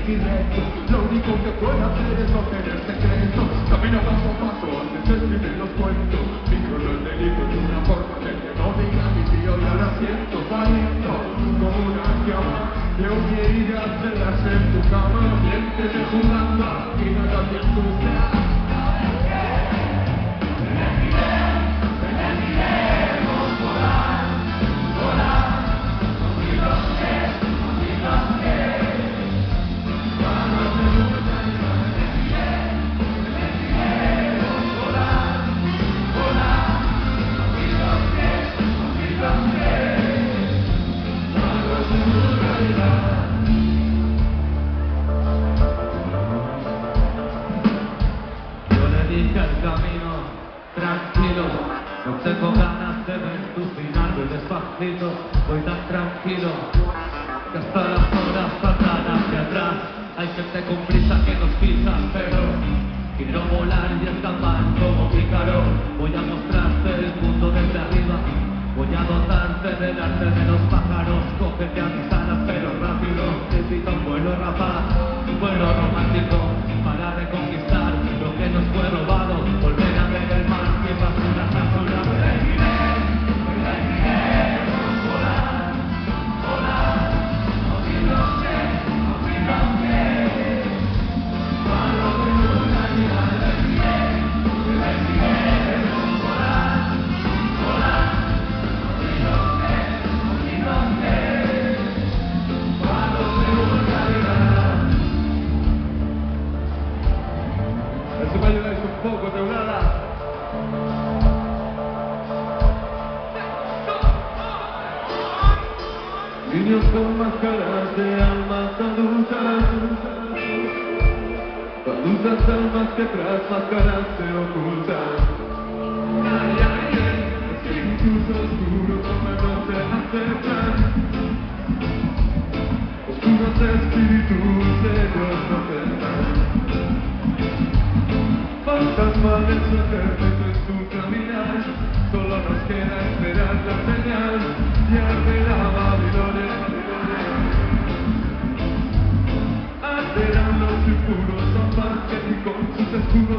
mi reto. Lo único que puedo hacer es no tener secreto. Camino paso a paso antes de escribir los cuentos. Vínculo el delito de una forma de que no diga mi tío y ahora siento valiento como una llama. Leo mi herida de las en tu cama. Dientes de jugando y nada te asusta. Camino tranquilo, no tengo ganas de ver tu final, voy despacito, voy tan tranquilo, que hasta las horas pasan hacia atrás, hay gente con prisa que nos pisa, pero quiero volar y escapar como pícaro, voy a mostrarte el mundo desde arriba, voy a dotarte del arte de los pájaros, cógete a mis alas pero rápido, te invito a un vuelo rapaz, un vuelo romántico, para reconquistar lo que nos fue robado, volver a ver el mar que basura basura. Volar, volar, no olvidarte, cuando te vuelva a llegar volar, volar, no olvidarte, cuando te vuelva a llegar. Eso me ayudáis un poco, Teulada. Niños con máscaras de almas adultas, adultas almas que tras máscaras se ocultan. Ay, ay, ay, espíritus oscuros como no se aceptan. Oscuros espíritus ellos no aceptan. Fantasmas eternos en su caminar, solo nos queda esperar la señal y arde la Babilonia. Arderán los impuros aparte y con sus escudos